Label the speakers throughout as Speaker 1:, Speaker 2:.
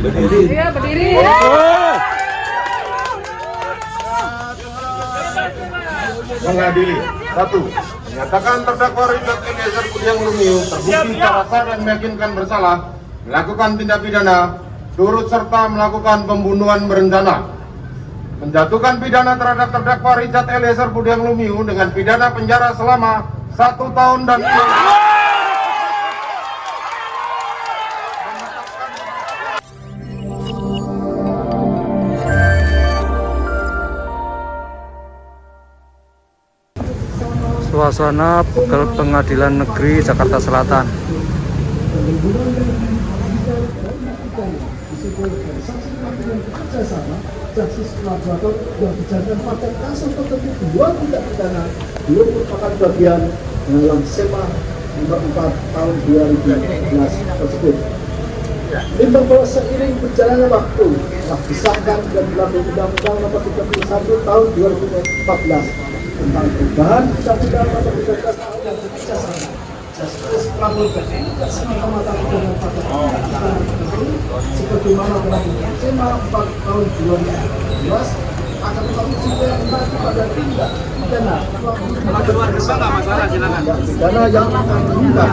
Speaker 1: Iya, berdiri.
Speaker 2: Mengadili. 1. Menyatakan terdakwa Richard Eliezer Budiang Lumiu terbukti secara sah dan meyakinkan bersalah melakukan tindak pidana turut serta melakukan pembunuhan berencana, menjatuhkan pidana terhadap terdakwa Richard Eliezer Budiang Lumiu dengan pidana penjara selama 1 tahun dan 6 bulan.
Speaker 3: Suasana Pengadilan Negeri Jakarta Selatan.
Speaker 4: Justice kolaborator yang dijadikan pada kasus tertentu 2 tindak pidana belum merupakan bagian dalam SEMA nomor 4 tahun 2011 tersebut. Menimbang bahwa seiring berjalannya waktu telah disahkan dan dilakukan Undang-Undang Nomor 31 Tahun 2014 tentang perubahan Undang-Undang Nomor 13 Tahun yang berkerjasama. Justice kolaborator tidak semata-mata dengan pada sebagaimana melakukan SEMA 4 tahun 2011 akan tetapi juga mengacu pada tindak pidana pidana yang akan diungkap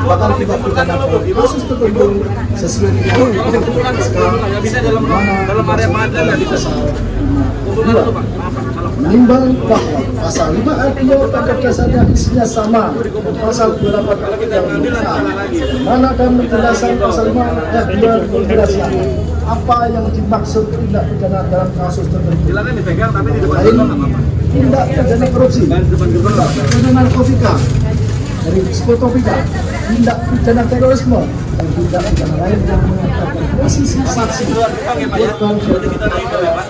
Speaker 4: bahkan tindak pidana kasus tertentu sesuai dengan dalam area pengadilan menimbang bahwa pasal 5 ayat 2 pada dasarnya isinya sama dengan pasal 28 yang mana dalam penjelasan pasal 5 ayat 2 menjelaskan apa yang dimaksud tindak pidana dalam kasus tertentu. Lain tindak pidana korupsi, tindak pidana narkotika, dari psikotropika, tindak pidana terorisme, dan tindak pidana lain yang mengatakan posisi saksi korban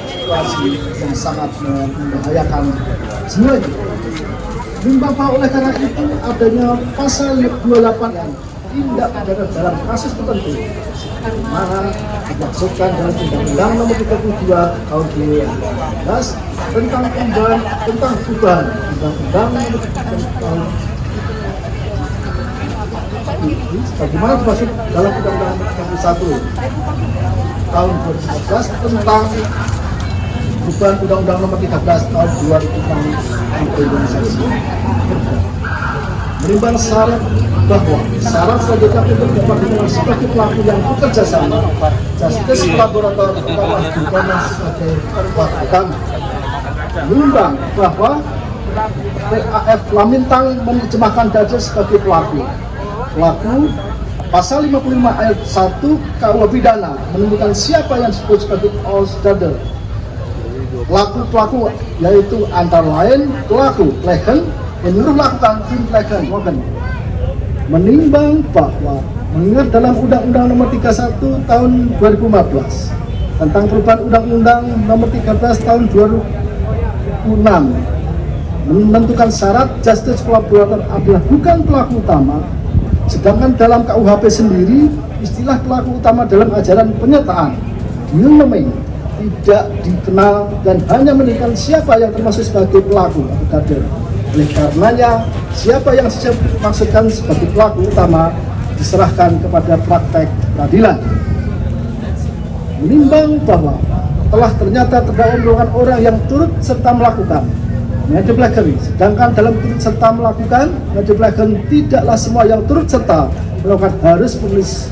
Speaker 4: situasi yang sangat membahayakan semuanya. Menimbang oleh karena itu adanya pasal 28 yang tindak pidana dalam kasus tertentu mana dimaksudkan dalam Undang-Undang Nomor 32 Tahun 2011 tentang perubahan Undang-Undang Nomor 32 Tahun bagaimana dimaksud dalam Undang-Undang Nomor 31 Tahun 2011 tentang perubahan Undang-Undang Nomor 13 Tahun 2006 tentang organisasi. Menimbang syarat bahwa syarat selanjutnya untuk dapat dikenal sebagai pelaku yang bekerja sama, justice kolaborator telah dikenal sebagai pelaku utama. Menimbang bahwa PAF Lamintang menerjemahkan Dajjal sebagai pelaku. Pasal 55 ayat 1 KUH Pidana menemukan siapa yang disebut sebagai Osdadel. Pelaku yaitu antara lain pelaku Legen, menyuruh lakukan tim Legen Morgan. Menimbang bahwa mengingat dalam Undang-Undang Nomor 31 Tahun 2015 tentang perubahan Undang-Undang Nomor 13 Tahun 2006 menentukan syarat justice collaborator adalah bukan pelaku utama, sedangkan dalam KUHP sendiri istilah pelaku utama dalam ajaran penyertaan tidak dikenal dan hanya menentukan siapa yang termasuk sebagai pelaku atau kader. Oleh karenanya, siapa yang dimaksudkan sebagai pelaku utama diserahkan kepada praktek peradilan. Menimbang bahwa telah ternyata terdakwa merupakan orang yang turut serta melakukan medeblagery, sedangkan dalam turut serta melakukan medeblagery tidaklah semua yang turut serta melakukan harus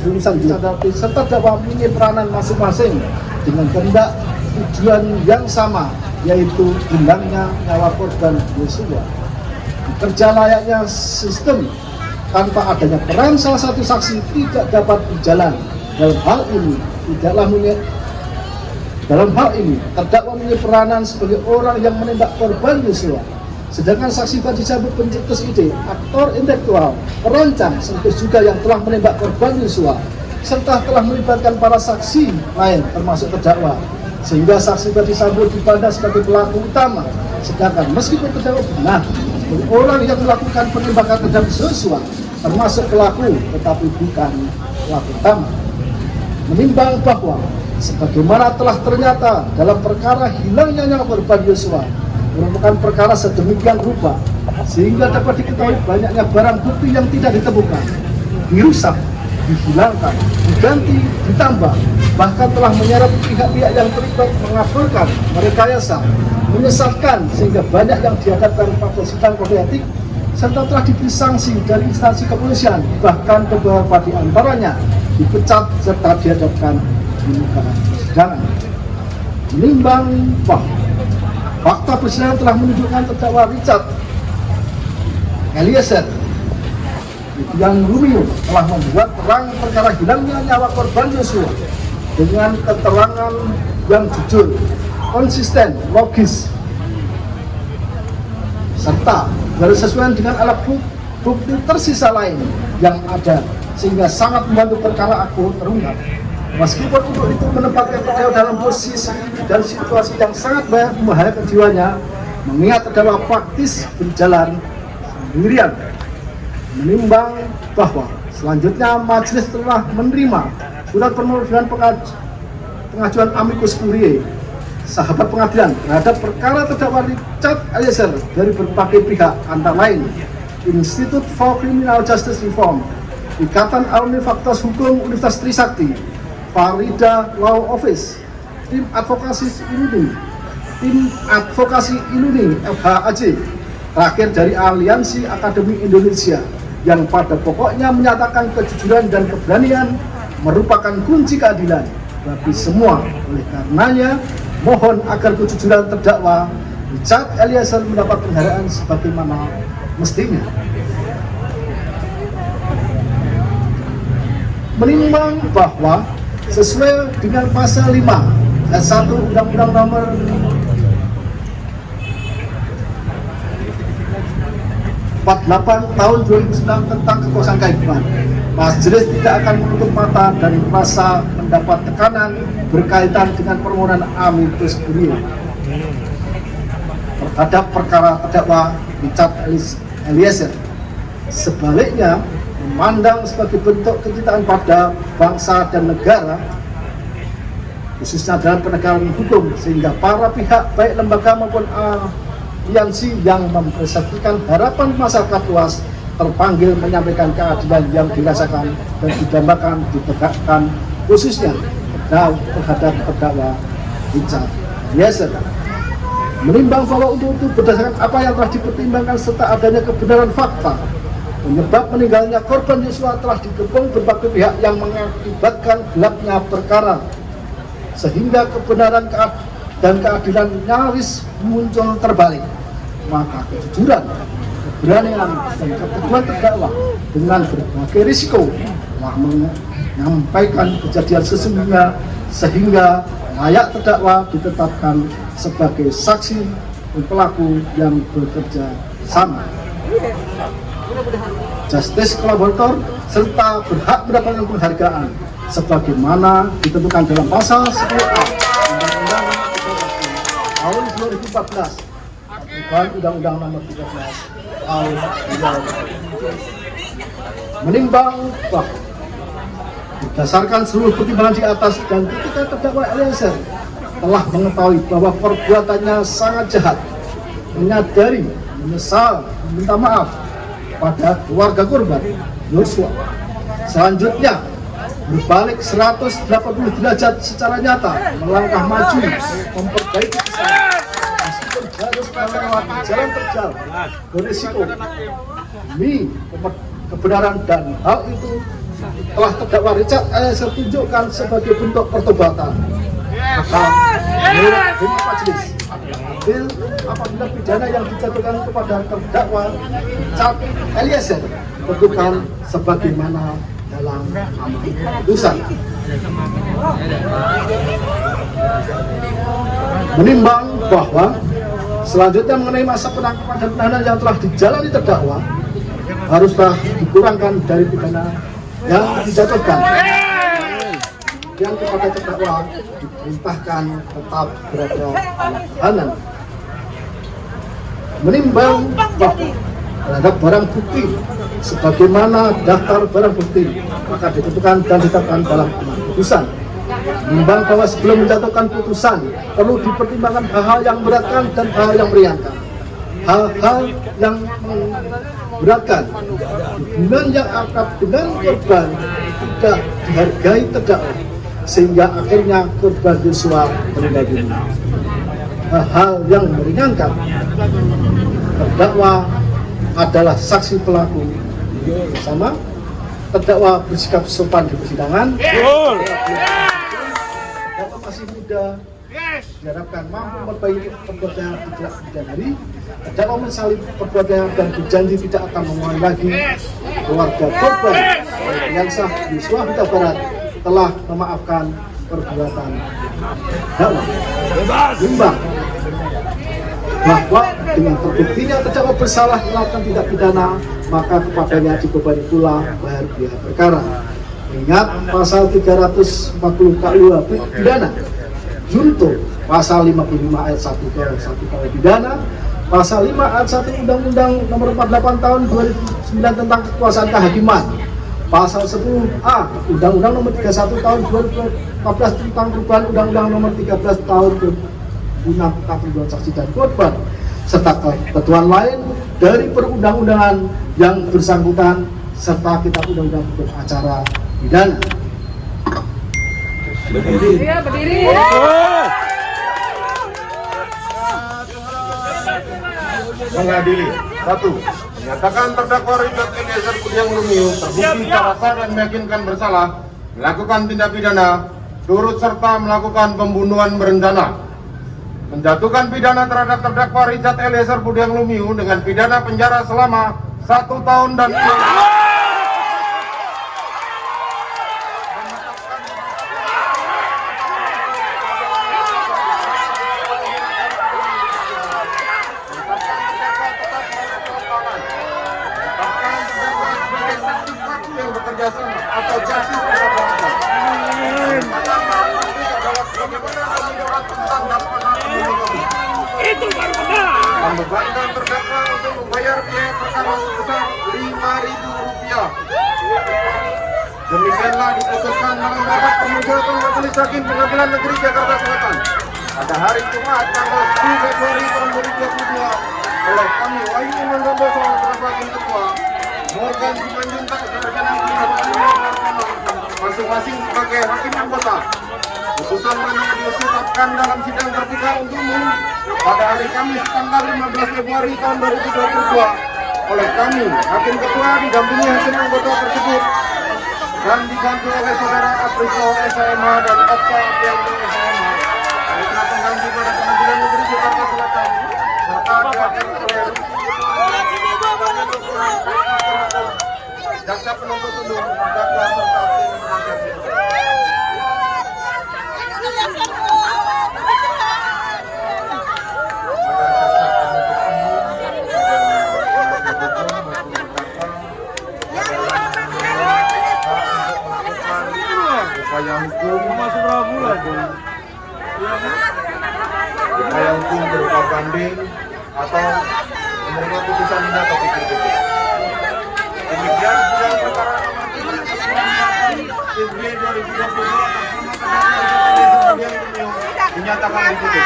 Speaker 4: lulusan disadari serta dakwah punya peranan masing-masing dengan kehendak tujuan yang sama, yaitu hilangnya nyawa korban Yosua. Bekerja layaknya sistem tanpa adanya peran salah satu saksi tidak dapat berjalan. Dalam hal ini terdakwa memiliki peranan sebagai orang yang menembak korban Yosua, sedangkan saksi Ferdi Sambo pencetus ide, aktor intelektual, perancang sekaligus juga yang telah menembak korban Yosua, serta telah melibatkan para saksi lain termasuk terdakwa, sehingga saksi Ferdi Sambo dipandang sebagai pelaku utama. Sedangkan meskipun terdakwa benar sebagai orang yang melakukan penembakan terhadap Yosua termasuk pelaku, tetapi bukan pelaku utama. Menimbang bahwa sebagaimana telah ternyata dalam perkara hilangnya nyawa korban Yosua merupakan perkara sedemikian rupa sehingga dapat diketahui banyaknya barang bukti yang tidak ditemukan, dirusak, dihilangkan, diganti, ditambah, bahkan telah menyeret pihak-pihak yang terlibat mengabulkan, merekayasa, menyesatkan sehingga banyak yang dihadapkan pada sidang kode etik serta telah diberi sanksi dari instansi kepolisian, bahkan beberapa di antaranya dipecat serta dihadapkan di muka persidangan. Menimbang bahwa fakta persidangan telah menunjukkan terdakwa Richard Eliezer yang Romeo telah membuat terang perkara hilangnya nyawa korban Yosua dengan keterangan yang jujur, konsisten, logis, serta bersesuaian dengan alat bukti tersisa lain yang ada, sehingga sangat membantu perkara aku terungkap. Meskipun untuk itu menempatkan terdakwa dalam posisi dan situasi yang sangat membahayakan jiwanya, mengingat terdakwa praktis berjalan sendirian. Menimbang bahwa selanjutnya majelis telah menerima surat permohonan pengajuan amicus curiae sahabat pengadilan terhadap perkara terdakwa Richard Eliezer dari berbagai pihak, antara lain Institute for Criminal Justice Reform, Ikatan Alumni Fakultas Hukum Universitas Trisakti, Farida Law Office, Tim Advokasi Iluni FHAJ, terakhir dari Aliansi Akademi Indonesia, yang pada pokoknya menyatakan kejujuran dan keberanian merupakan kunci keadilan bagi semua. Oleh karenanya, mohon agar kejujuran terdakwa Richard Eliezer mendapat penghargaan sebagaimana mestinya. Menimbang bahwa sesuai dengan pasal 5 ayat 1 Undang-Undang Nomor 48 tahun 2009 tentang kekuasaan kehakiman, majelis tidak akan menutup mata dan merasa mendapat tekanan berkaitan dengan permohonan amicus curiae terhadap perkara terdakwa Richard Eliezer. Sebaliknya, memandang sebagai bentuk kecintaan pada bangsa dan negara, khususnya dalam penegakan hukum, sehingga para pihak baik lembaga maupun aliansi yang mempresentasikan harapan masyarakat luas terpanggil menyampaikan keadilan yang dirasakan dan didambakan ditegakkan, khususnya terhadap terdakwa Richard Eliezer. Menimbang bahwa untuk itu berdasarkan apa yang telah dipertimbangkan serta adanya kebenaran fakta penyebab meninggalnya korban Yosua telah dikepung berbagai pihak yang mengakibatkan gelapnya perkara, sehingga kebenaran dan keadilan nyaris muncul terbalik, maka kejujuran, keberanian, dan keteguhan terdakwa dengan berbagai risiko telah menyampaikan kejadian sesungguhnya, sehingga layak terdakwa ditetapkan sebagai saksi dan pelaku yang bekerja sama, justice collaborator, serta berhak mendapatkan penghargaan sebagaimana ditentukan dalam pasal 10A Undang-Undang tahun 2014, perubahan Undang-Undang Nomor 13 tahun 2000. Menimbang bahwa berdasarkan seluruh pertimbangan di atas dan ketika terdakwa Eliezer telah mengetahui bahwa perbuatannya sangat jahat, menyadari, menyesal, meminta maaf pada keluarga korban Yosua, selanjutnya berbalik 180 derajat secara nyata, melangkah maju, memperbaiki kesalahan meskipun harus melewati jalan terjal berisiko demi kebenaran, dan hal itu telah terdakwa Richard Eliezer tunjukkan sebagai bentuk pertobatan. Maka menurut majelis adil apabila pidana yang dijatuhkan kepada terdakwa Richard Eliezer tentukan sebagaimana dalam amar putusan. Menimbang bahwa selanjutnya mengenai masa penangkapan dan penahanan yang telah dijalani terdakwa haruslah dikurangkan dari pidana yang dijatuhkan, yang kepada terdakwa diperintahkan tetap berada dalam tahanan. Menimbang bahwa terhadap barang bukti sebagaimana daftar barang bukti maka ditentukan dan ditetapkan dalam amar putusan. Menimbang bahwa sebelum menjatuhkan putusan perlu dipertimbangkan hal-hal yang memberatkan dan hal yang meringankan. Hal-hal yang memberatkan, hubungan yang akrab dengan korban tidak dihargai terdakwa, sehingga akhirnya korban Yosua meninggal dunia. Hal yang meringankan, terdakwa adalah saksi pelaku sama, terdakwa bersikap sopan di persidangan, terdakwa masih muda, diharapkan mampu memperbaiki perbuatan yang tidak didanari, terdakwa menyesali perbuatan dan berjanji tidak akan mengulangi lagi. Keluarga korban yang sah Yosua Huta Barat telah memaafkan perbuatan terdakwa. Imbang bahwa dengan terbuktinya terdakwa bersalah melakukan tindak pidana, maka kepadanya dibebani pula bayar biaya perkara. Ingat pasal 340 KUH pidana junto, pasal 55 ayat 1 ke 1 KUH pidana, pasal 5 ayat 1 Undang-Undang Nomor 48 Tahun 2009 tentang kekuasaan kehakiman, pasal 10A Undang-Undang Nomor 31 Tahun 2014 tentang perubahan Undang-Undang Nomor 13 Tahun 2006 tentang perlindungan saksi dan korban, serta ketentuan lain dari perundang-undangan yang bersangkutan serta kitab undang-undang hukum acara pidana.
Speaker 1: Berdiri.
Speaker 2: Mengadili. 1. Menyatakan terdakwa Richard Eliezer Budiang Lumiu terbukti secara sah dan meyakinkan bersalah melakukan tindak pidana turut serta melakukan pembunuhan berencana, menjatuhkan pidana terhadap terdakwa Richard Eliezer Budiang Lumiu dengan pidana penjara selama 1 tahun dan 2 bulan. Yang bekerja sama atau justice kolaborator.
Speaker 1: Itu baru benar.
Speaker 2: Membebankan terdakwa untuk membayar biaya perkara sebesar Rp5.000. Demikianlah diputuskan dalam rapat permusyawaratan Majelis Hakim Pengadilan Negeri Jakarta Selatan pada hari Jumat tanggal 10 Februari tahun 2022 oleh kami Wahyu Iman Santoso selaku Hakim Ketua, Morgan Simanjuntak Sarjana masing-masing sebagai hakim anggota. Putusan banding ditetapkan dalam sidang terbuka untuk umum pada hari Kamis tanggal 15 Februari tahun 2022 oleh kami Hakim Ketua didampingi hakim anggota tersebut dan dibantu oleh saudara Aprisno SMH dan Okta Aprianto SMH, Mitra Pengganti pada Pengadilan Negeri Jakarta Selatan, serta diwakili oleh jaksa penuntut umum, terdakwa serta tim penasihat hukum. Upaya hukum berupa banding atau menerima putusan ini atau pikir-pikir. Demikian sidang perkara nomor 3 dinyatakan ditutup.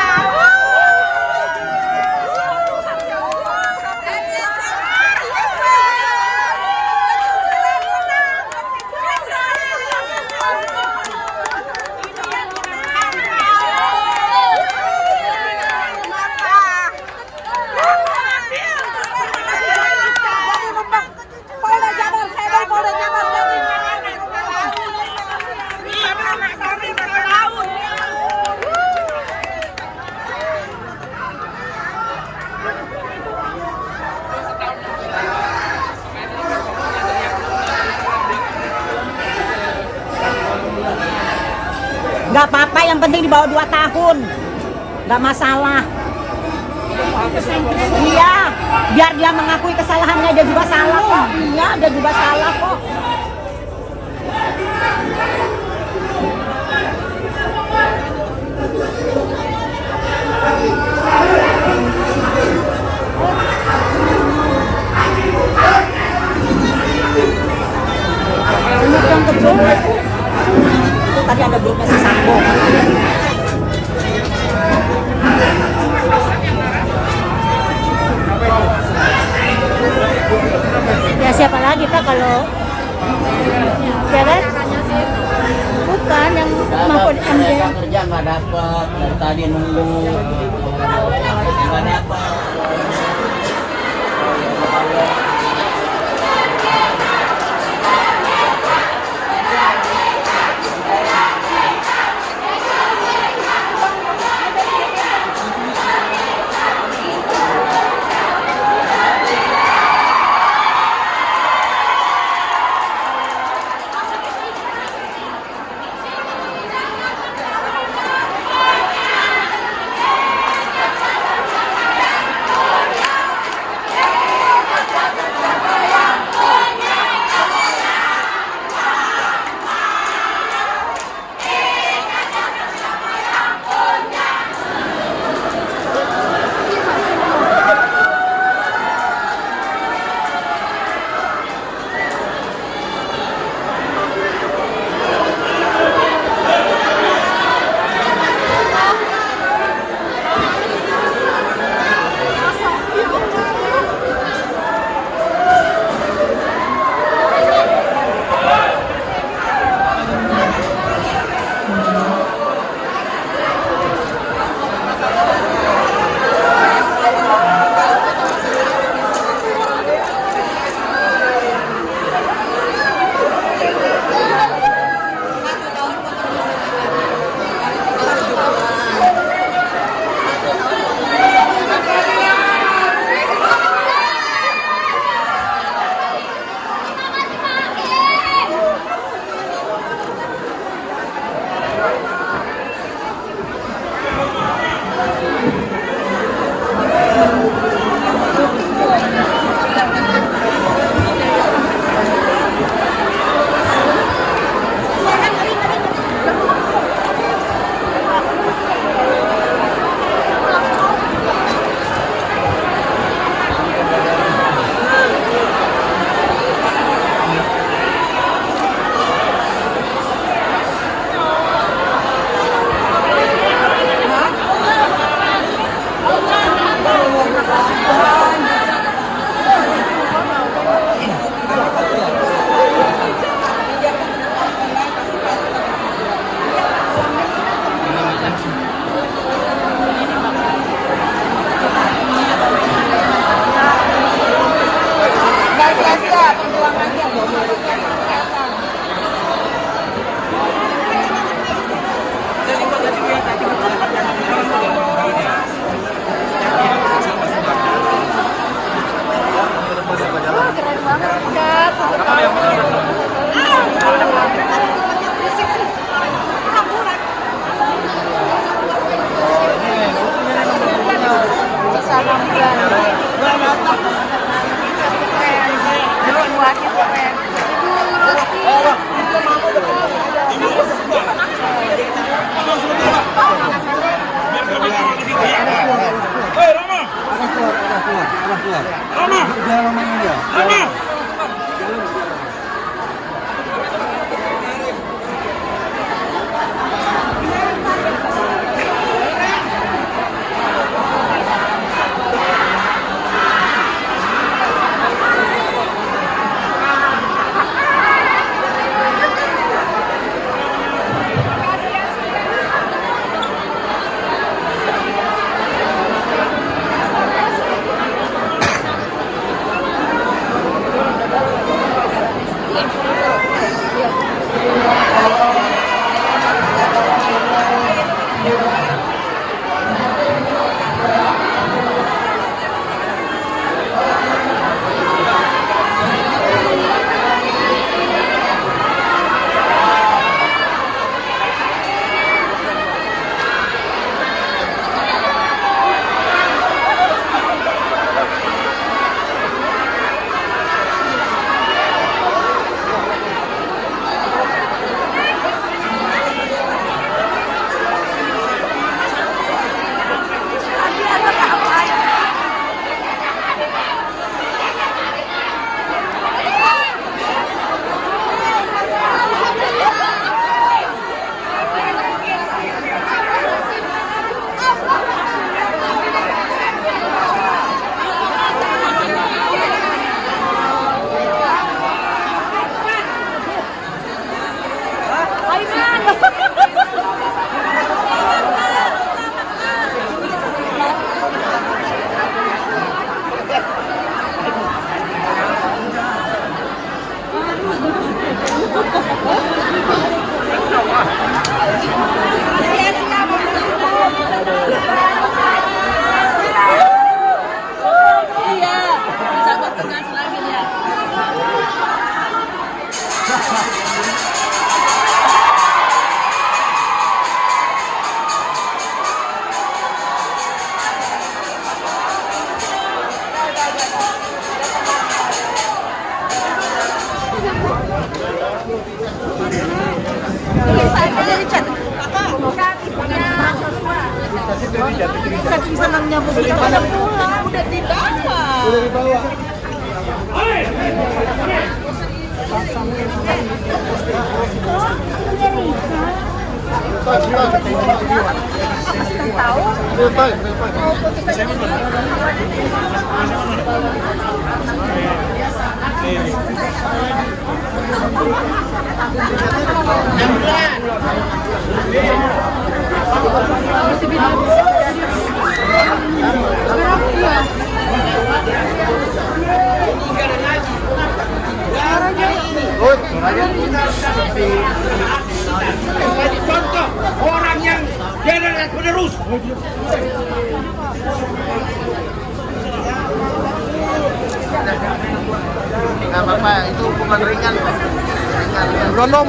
Speaker 5: Gak apa-apa, yang penting di bawah 2 tahun. Gak masalah. Iya, biar dia mengakui kesalahannya, dia juga salah kok. Iya, dia juga salah kok. Ini yang kedua. Tadi ada grupnya si Sambo. Ya siapa lagi Pak kalau ya kan? Bukan yang
Speaker 6: nggak dapat, dari tadi nunggu nggak dapat.
Speaker 5: Makanya begitu pada pulang udah dibawa.
Speaker 4: Udah dibawa.
Speaker 7: Contoh orang yang generasi penerus.
Speaker 6: Nggak apa-apa, itu hukuman ringan.
Speaker 4: Rondong.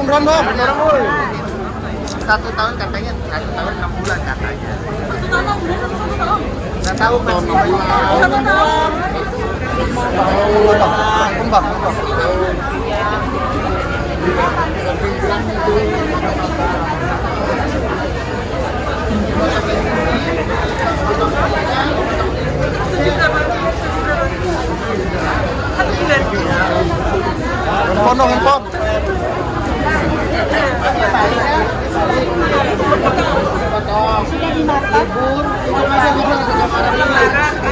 Speaker 6: 1 tahun katanya, 1 tahun 6 bulan katanya. 1 tahun 6 bulan, 1 tahun. Nggak tahu Mas.
Speaker 5: 1 tahun.
Speaker 4: Kembang. Handphone.
Speaker 5: Sudah dimakan.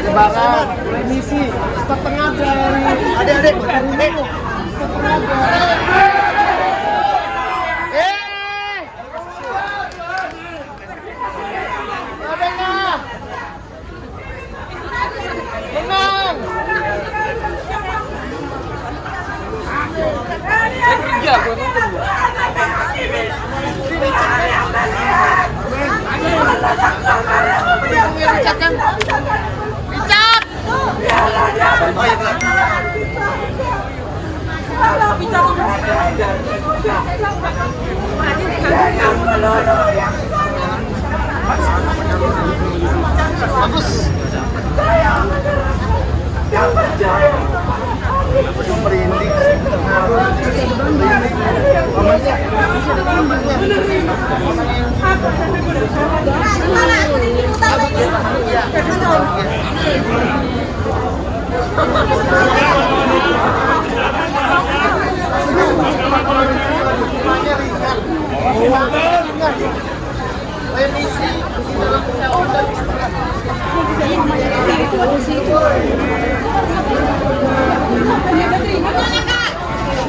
Speaker 4: Lebaran, remisi, setengah dari adik-adik.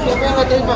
Speaker 4: Siapa yang nggak terima?